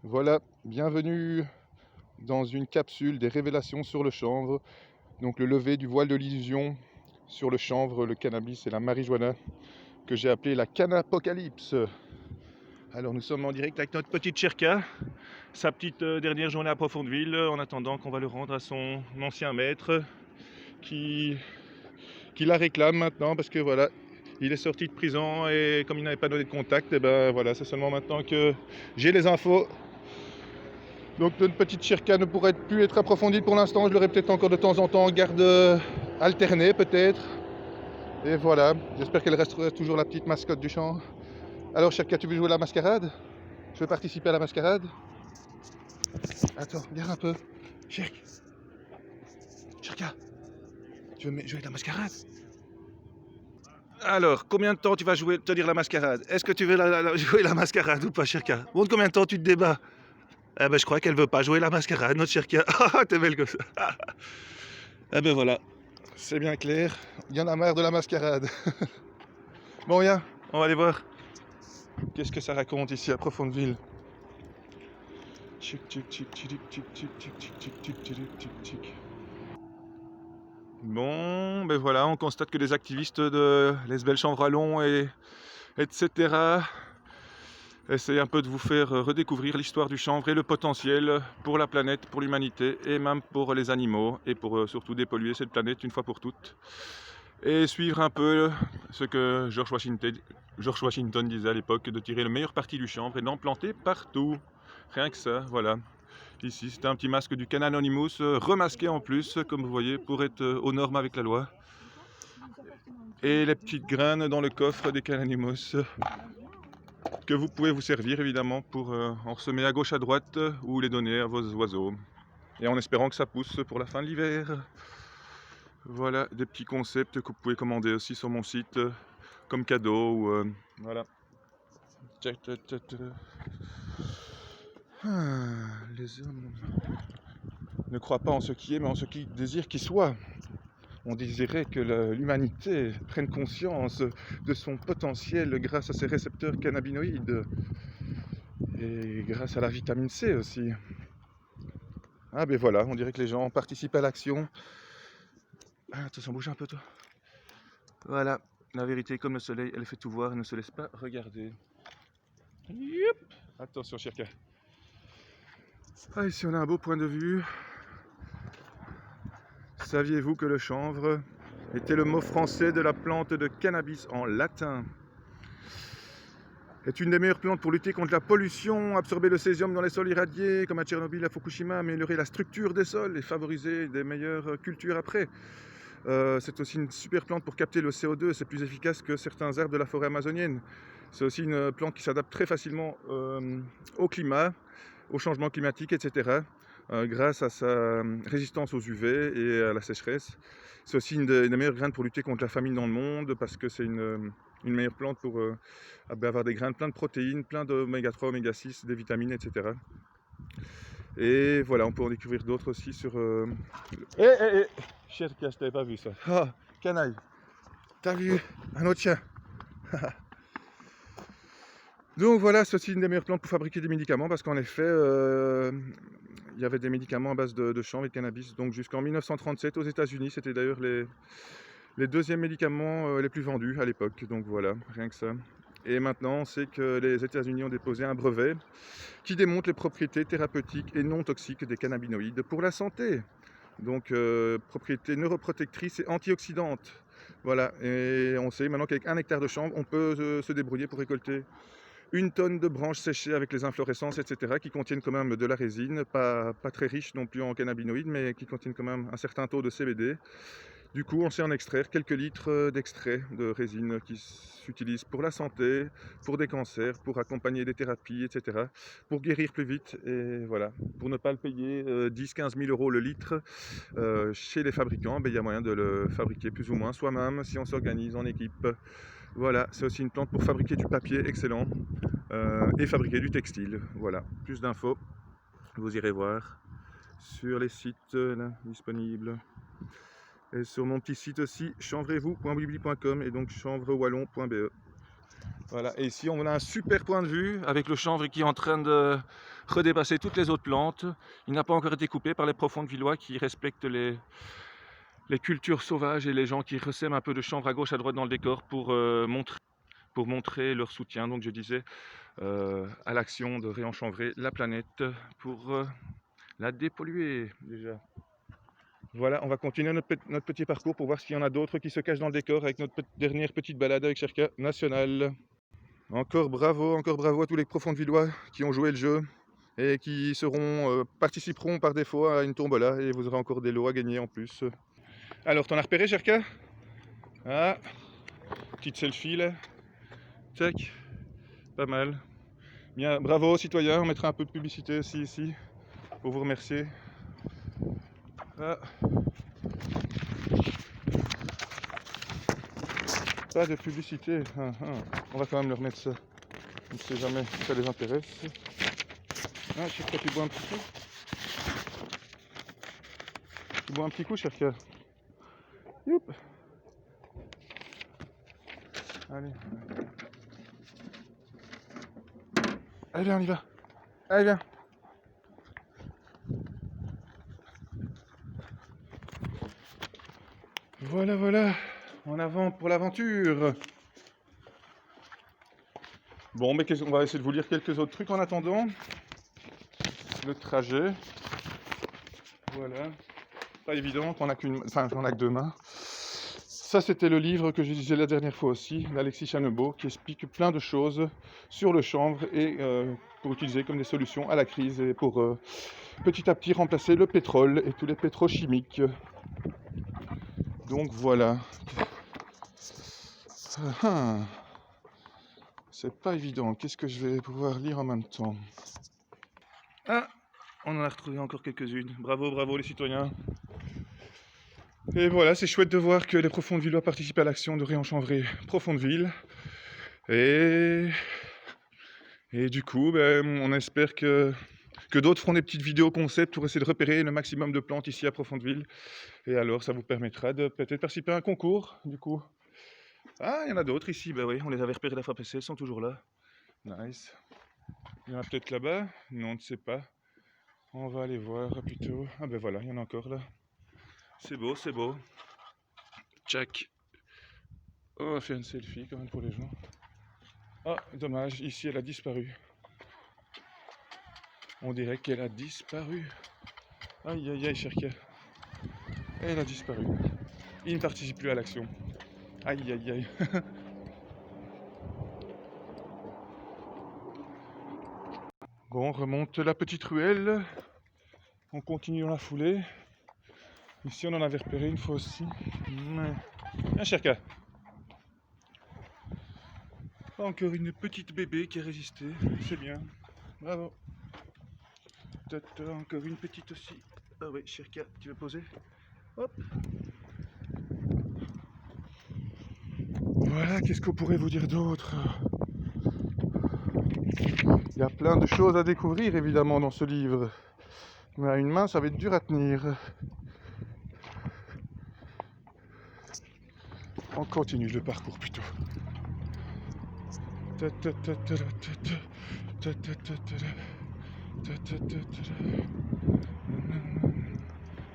Voilà, bienvenue dans une capsule des révélations sur le chanvre. Donc le lever du voile de l'illusion sur le chanvre, le cannabis et la marijuana que j'ai appelé la canapocalypse. Alors nous sommes en direct avec notre petite Cherka, sa petite dernière journée à Profondeville, en attendant qu'on va le rendre à son ancien maître qui la réclame maintenant parce que voilà, il est sorti de prison et comme il n'avait pas donné de contact, et ben voilà, c'est seulement maintenant que j'ai les infos. Donc notre petite Cherka ne pourrait plus être approfondie pour l'instant, je l'aurai peut-être encore de temps en temps en garde alternée peut-être. Et voilà, j'espère qu'elle restera toujours la petite mascotte du champ. Alors Cherka, tu veux jouer à la mascarade? Tu veux participer à la mascarade? Attends, regarde un peu. Cherka, tu veux jouer à la mascarade? Alors, combien de temps tu vas tenir la mascarade? Est-ce que tu veux jouer la mascarade ou pas, Cherka? Bon, combien de temps tu te débats? Eh ben, je crois qu'elle veut pas jouer la mascarade, notre Cherka. Ah, t'es belle comme ça. Eh ben voilà, c'est bien clair. Il y en a marre de la mascarade. Bon, viens, on va aller voir. Qu'est-ce que ça raconte ici à Profondeville? Bon, ben voilà, on constate que les activistes de l'Esbel Chanvrallon et etc. essayent un peu de vous faire redécouvrir l'histoire du chanvre et le potentiel pour la planète, pour l'humanité et même pour les animaux et pour surtout dépolluer cette planète une fois pour toutes. Et suivre un peu ce que George Washington disait à l'époque, de tirer le meilleur parti du chanvre et d'en planter partout. Rien que ça, voilà. Ici, c'était un petit masque du Canin Anonymous, remasqué en plus, comme vous voyez, pour être aux normes avec la loi. Et les petites graines dans le coffre des Canin Anonymous, que vous pouvez vous servir évidemment pour en ressemer à gauche à droite ou les donner à vos oiseaux. Et en espérant que ça pousse pour la fin de l'hiver. Voilà, des petits concepts que vous pouvez commander aussi sur mon site comme cadeau ou voilà. Les hommes ne croient pas en ce qui est, mais en ce qu'ils désirent qu'il soit. On désirait que l'humanité prenne conscience de son potentiel grâce à ses récepteurs cannabinoïdes et grâce à la vitamine C aussi. Ah ben voilà, on dirait que les gens participent à l'action. Ah, attention, bouge un peu toi. Voilà, la vérité comme le soleil, elle fait tout voir et ne se laisse pas regarder. Youp. Attention Cherka. Ah, ici on a un beau point de vue. Saviez-vous que le chanvre était le mot français de la plante de cannabis en latin? Est une des meilleures plantes pour lutter contre la pollution, absorber le césium dans les sols irradiés, comme à Tchernobyl, à Fukushima, améliorer la structure des sols et favoriser des meilleures cultures après. C'est aussi une super plante pour capter le CO2, c'est plus efficace que certains arbres de la forêt amazonienne. C'est aussi une plante qui s'adapte très facilement au climat, au changement climatique, etc. Grâce à sa résistance aux UV et à la sécheresse. C'est aussi une des meilleures graines pour lutter contre la famine dans le monde, parce que c'est une meilleure plante pour avoir des graines plein de protéines, plein d'oméga 3, oméga 6, des vitamines, etc. Et voilà, on peut en découvrir d'autres aussi sur... Cherka, je t'avais pas vu ça. Ah, canaille. T'as vu un autre chien. Donc voilà, c'est aussi une des meilleures plantes pour fabriquer des médicaments, parce qu'en effet, il y avait des médicaments à base de chanvre et de cannabis. Donc jusqu'en 1937 aux États-Unis, c'était d'ailleurs les deuxièmes médicaments les plus vendus à l'époque. Donc voilà, rien que ça. Et maintenant, on sait que les États-Unis ont déposé un brevet qui démontre les propriétés thérapeutiques et non toxiques des cannabinoïdes pour la santé. Donc, propriétés neuroprotectrices et antioxydantes. Voilà, et on sait maintenant qu'avec 1 hectare de chanvre, on peut se débrouiller pour récolter 1 tonne de branches séchées avec les inflorescences, etc., qui contiennent quand même de la résine, pas très riche non plus en cannabinoïdes, mais qui contiennent quand même un certain taux de CBD. Du coup, on sait en extraire quelques litres d'extrait de résine qui s'utilisent pour la santé, pour des cancers, pour accompagner des thérapies, etc., pour guérir plus vite, et voilà. Pour ne pas le payer 10-15 000 euros le litre chez les fabricants, il y a moyen de le fabriquer plus ou moins soi-même si on s'organise en équipe. Voilà, c'est aussi une plante pour fabriquer du papier excellent et fabriquer du textile. Voilà, plus d'infos, vous irez voir sur les sites là, disponibles. Et sur mon petit site aussi, chanvrez-vous.blibli.com et donc chanvrewallon.be. Voilà, et ici on a un super point de vue avec le chanvre qui est en train de redépasser toutes les autres plantes. Il n'a pas encore été coupé par les Profondes-Villois qui respectent les cultures sauvages et les gens qui ressèment un peu de chanvre à gauche à droite dans le décor pour montrer leur soutien, donc je disais, à l'action de réenchambrer la planète pour la dépolluer déjà. Voilà, on va continuer notre petit parcours pour voir s'il y en a d'autres qui se cachent dans le décor avec notre dernière petite balade avec Cherka National. Encore bravo à tous les Profondes-Villois qui ont joué le jeu et qui participeront par défaut à une tombola et vous aurez encore des lots à gagner en plus. Alors, t'en as repéré, Cherka? Ah, petite selfie là. Tac, pas mal. Bien, bravo citoyens, on mettra un peu de publicité aussi ici pour vous remercier. Ah. Pas de publicité. On va quand même leur mettre ça. On ne sait jamais si ça les intéresse. Ah, Cherka, tu bois un petit coup? Tu bois un petit coup, Cherka? Youp. Allez. Allez, viens, on y va. Allez, viens. Voilà, voilà. En avant pour l'aventure. Bon, mais on va essayer de vous lire quelques autres trucs en attendant. Le trajet. Voilà. Pas évident, qu'on a que 2 mains. Ça, c'était le livre que je disais la dernière fois aussi, d'Alexis Chanebeau, qui explique plein de choses sur le chanvre et pour utiliser comme des solutions à la crise et pour petit à petit remplacer le pétrole et tous les pétrochimiques. Donc voilà. C'est pas évident. Qu'est-ce que je vais pouvoir lire en même temps? Ah, on en a retrouvé encore quelques-unes. Bravo, bravo les citoyens. Et voilà, c'est chouette de voir que les Profondes-Villois participent à l'action de réenchambrer Profondeville. Et du coup, on espère que d'autres feront des petites vidéos concept pour essayer de repérer le maximum de plantes ici à Profondeville. Et alors, ça vous permettra de peut-être participer à un concours, du coup. Ah, il y en a d'autres ici, bah oui, on les avait repérés la fois passée, elles sont toujours là. Nice. Il y en a peut-être là-bas? Non, on ne sait pas. On va aller voir plutôt. Ah ben voilà, il y en a encore là. C'est beau, c'est beau. Check. Oh, on va faire une selfie quand même pour les gens. Oh, dommage, ici elle a disparu. On dirait qu'elle a disparu. Aïe aïe aïe, Cherka. Elle a disparu. Il ne participe plus à l'action. Aïe aïe aïe. Bon, on remonte la petite ruelle. On continue dans la foulée. Ici, on en avait repéré une fois aussi. Un Cherka. Encore une petite bébé qui a résisté. C'est bien. Bravo. Encore une petite aussi. Ah oui, Cherka, tu veux poser? Hop. Voilà, qu'est-ce qu'on pourrait vous dire d'autre? Il y a plein de choses à découvrir évidemment dans ce livre. Mais à une main, ça va être dur à tenir. On continue le parcours plutôt.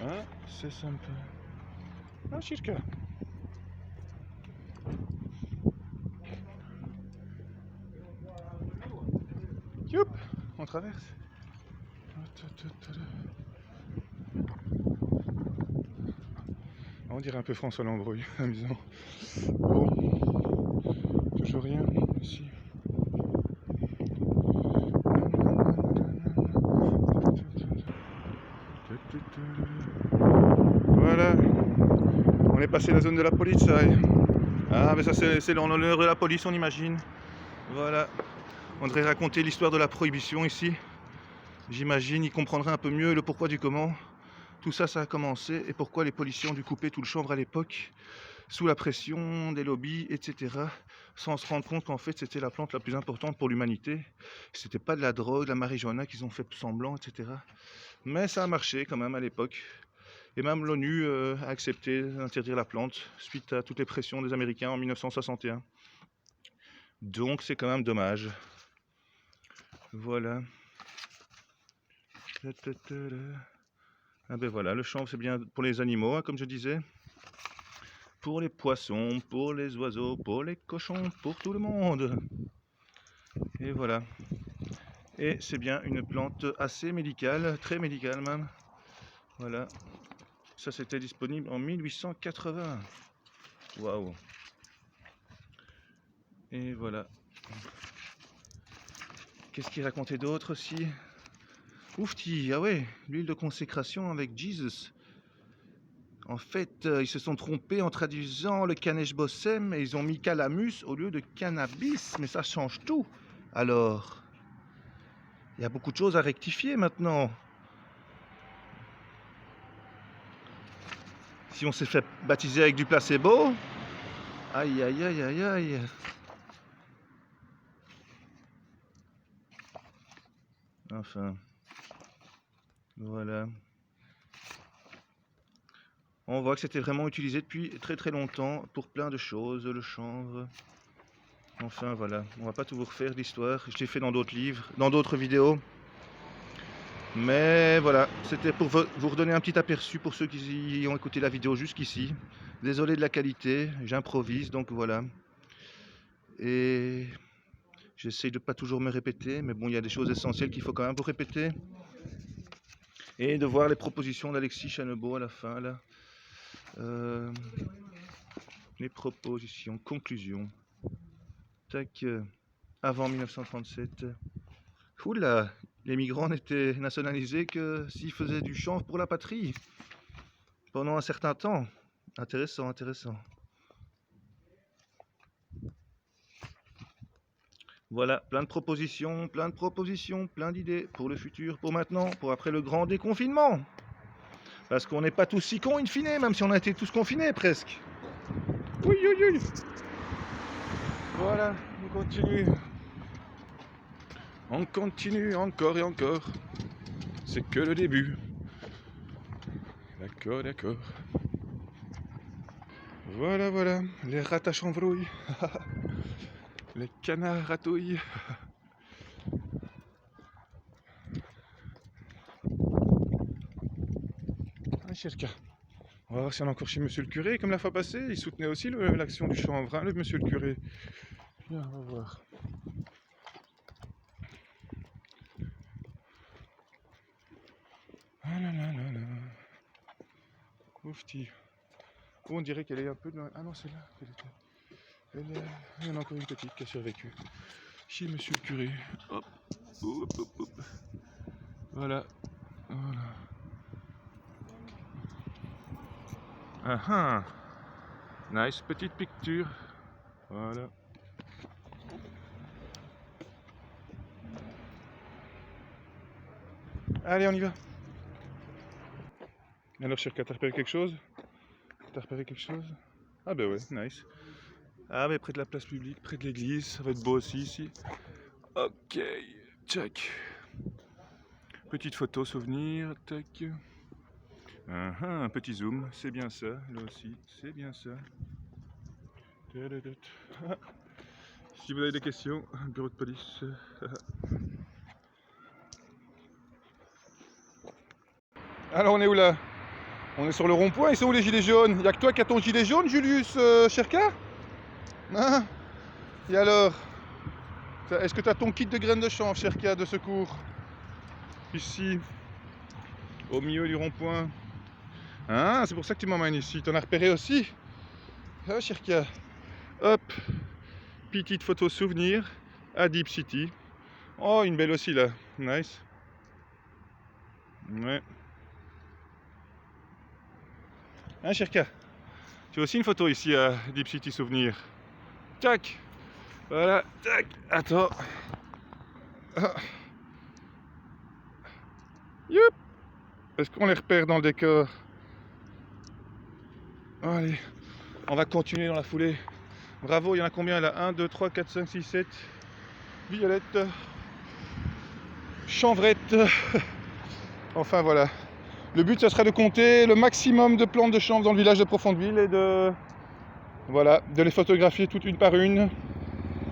Ah, c'est sympa. Ah, Cherka. Youp, on traverse. On dirait un peu François Lambrouille, amusant. Bon, toujours rien ici. Voilà, on est passé la zone de la police. Ah, mais ça c'est en l'honneur de la police, on imagine. Voilà, on devrait raconter l'histoire de la prohibition ici. J'imagine, il comprendrait un peu mieux le pourquoi du comment. Tout ça, ça a commencé et pourquoi les policiers ont dû couper tout le chanvre à l'époque, sous la pression des lobbies, etc. Sans se rendre compte qu'en fait c'était la plante la plus importante pour l'humanité. C'était pas de la drogue, de la marijuana qu'ils ont fait semblant, etc. Mais ça a marché quand même à l'époque. Et même l'ONU a accepté d'interdire la plante suite à toutes les pressions des Américains en 1961. Donc c'est quand même dommage. Voilà. Ah ben voilà, le chanvre c'est bien pour les animaux, hein, comme je disais. Pour les poissons, pour les oiseaux, pour les cochons, pour tout le monde. Et voilà. Et c'est bien une plante assez médicale, très médicale même. Voilà. Ça c'était disponible en 1880. Waouh. Et voilà. Qu'est-ce qu'il racontait d'autre aussi? Oufti, ah ouais, l'huile de consécration avec Jesus. En fait, ils se sont trompés en traduisant le Caneche Bossem et ils ont mis calamus au lieu de cannabis. Mais ça change tout. Alors, il y a beaucoup de choses à rectifier maintenant. Si on s'est fait baptiser avec du placebo, aïe aïe aïe aïe aïe. Enfin, voilà. On voit que c'était vraiment utilisé depuis très très longtemps pour plein de choses, le chanvre. Enfin voilà, on va pas tout vous refaire l'histoire, je l'ai fait dans d'autres livres, dans d'autres vidéos. Mais voilà, c'était pour vous redonner un petit aperçu pour ceux qui ont écouté la vidéo jusqu'ici. Désolé de la qualité, j'improvise, donc voilà. Et j'essaye de pas toujours me répéter, mais bon, il y a des choses essentielles qu'il faut quand même vous répéter. Et de voir les propositions d'Alexis Chanebeau à la fin, là. Les propositions, conclusions. Tac, avant 1937. Oula, les migrants n'étaient nationalisés que s'ils faisaient du chanvre pour la patrie. Pendant un certain temps. Intéressant, intéressant. Voilà, plein de propositions, plein d'idées pour le futur, pour maintenant, pour après le grand déconfinement. Parce qu'on n'est pas tous si cons in fine, même si on a été tous confinés presque. Oui, oui, oui. Voilà, on continue. On continue encore et encore. C'est que le début. D'accord, d'accord. Voilà, voilà, les rats à chanvrouille. Les canards ratouilles. Ah, Cherka. On va voir si on est encore chez monsieur le curé. Comme la fois passée, il soutenait aussi l'action du chanvre, hein, le monsieur le curé. Bien, on va voir. Ah là là là là. Oufti. Oh, on dirait qu'elle est un peu... Ah non, c'est là qu'elle était. Il y en a encore une petite qui a survécu. Chez monsieur le curé. Hop. Hop, hop, hop. Voilà. Voilà. Ah ah. Nice petite picture. Voilà. Allez, on y va. Alors, Cherka, t'as repéré quelque chose? T'as repéré quelque chose? Ah ben ouais, nice. Ah mais près de la place publique, près de l'église, ça va être beau aussi ici. Ok, check. Petite photo souvenir, tac. Un petit zoom, c'est bien ça, là aussi, c'est bien ça. Si vous avez des questions, bureau de police. Alors on est où là? On est sur le rond-point, ils sont où les gilets jaunes? Y'a que toi qui as ton gilet jaune, Julius Cherka? Hein? Et alors? Est-ce que tu as ton kit de graines de chanvre, Cherka, de secours? Ici, au milieu du rond-point. Ah, c'est pour ça que tu m'emmènes ici. T'en as repéré aussi? Ah, Cherka. Hop. Petite photo souvenir à Deep City. Oh, une belle aussi là. Nice. Ouais. Hein, Cherka? Tu as aussi une photo ici à Deep City souvenir. Tac. Voilà. Tac. Attends. Ah. Youp. Est-ce qu'on les repère dans le décor? Allez, on va continuer dans la foulée. Bravo, il y en a combien là? 1, 2, 3, 4, 5, 6, 7. Violette. Chanvrette. Enfin voilà. Le but, ça serait de compter le maximum de plantes de chanvre dans le village de Profondeville et de... Voilà, de les photographier toutes une par une.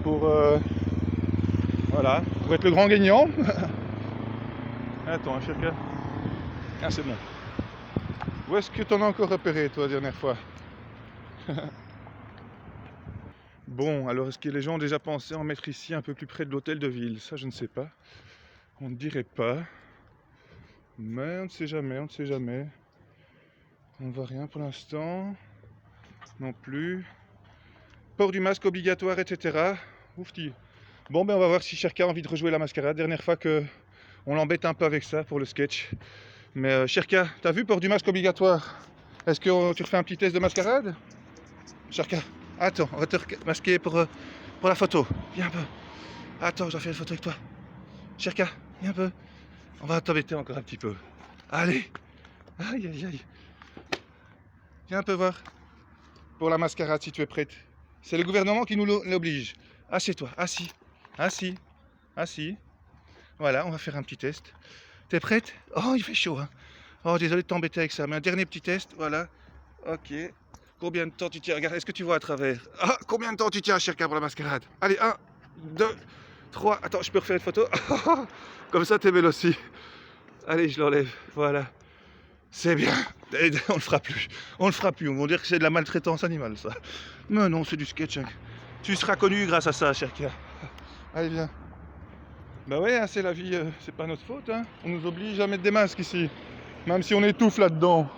Pour... voilà, pour être le grand gagnant. Attends, Cherka. Ah, c'est bon. Où est-ce que t'en as encore repéré, toi, la dernière fois? Bon, alors est-ce que les gens ont déjà pensé en mettre ici un peu plus près de l'hôtel de ville? Ça, je ne sais pas. On ne dirait pas. Mais on ne sait jamais, on ne sait jamais. On ne voit rien pour l'instant. Non plus. Port du masque obligatoire, etc. Oufti. Bon, ben on va voir si Cherka a envie de rejouer la mascarade. Dernière fois que on l'embête un peu avec ça pour le sketch. Mais Cherka, t'as vu port du masque obligatoire? Est-ce que tu refais un petit test de mascarade? Cherka, attends, on va te masquer pour la photo. Viens un peu. Attends, je dois faire une photo avec toi. Cherka, viens un peu. On va t'embêter encore un petit peu. Allez. Aïe, aïe, aïe. Viens un peu voir. Pour la mascarade, si tu es prête. C'est le gouvernement qui nous l'oblige. Assieds-toi, assis. Assis. Assis. Voilà, on va faire un petit test. T'es prête? Oh, il fait chaud, hein. Oh, désolé de t'embêter avec ça, mais un dernier petit test, voilà. Ok. Combien de temps tu tiens? Regarde, est-ce que tu vois à travers? Ah, combien de temps tu tiens, Cherka, pour la mascarade? Allez, 1, 2, 3. Attends, je peux refaire une photo? Comme ça, t'es belle aussi. Allez, je l'enlève. Voilà. C'est bien. Et on le fera plus. On le fera plus. On va dire que c'est de la maltraitance animale, ça. Mais non, c'est du sketch. Hein. Tu seras connu grâce à ça, Cherka. Allez, viens. Bah ouais, hein, c'est la vie. C'est pas notre faute. Hein. On nous oblige à mettre des masques ici. Même si on étouffe là-dedans.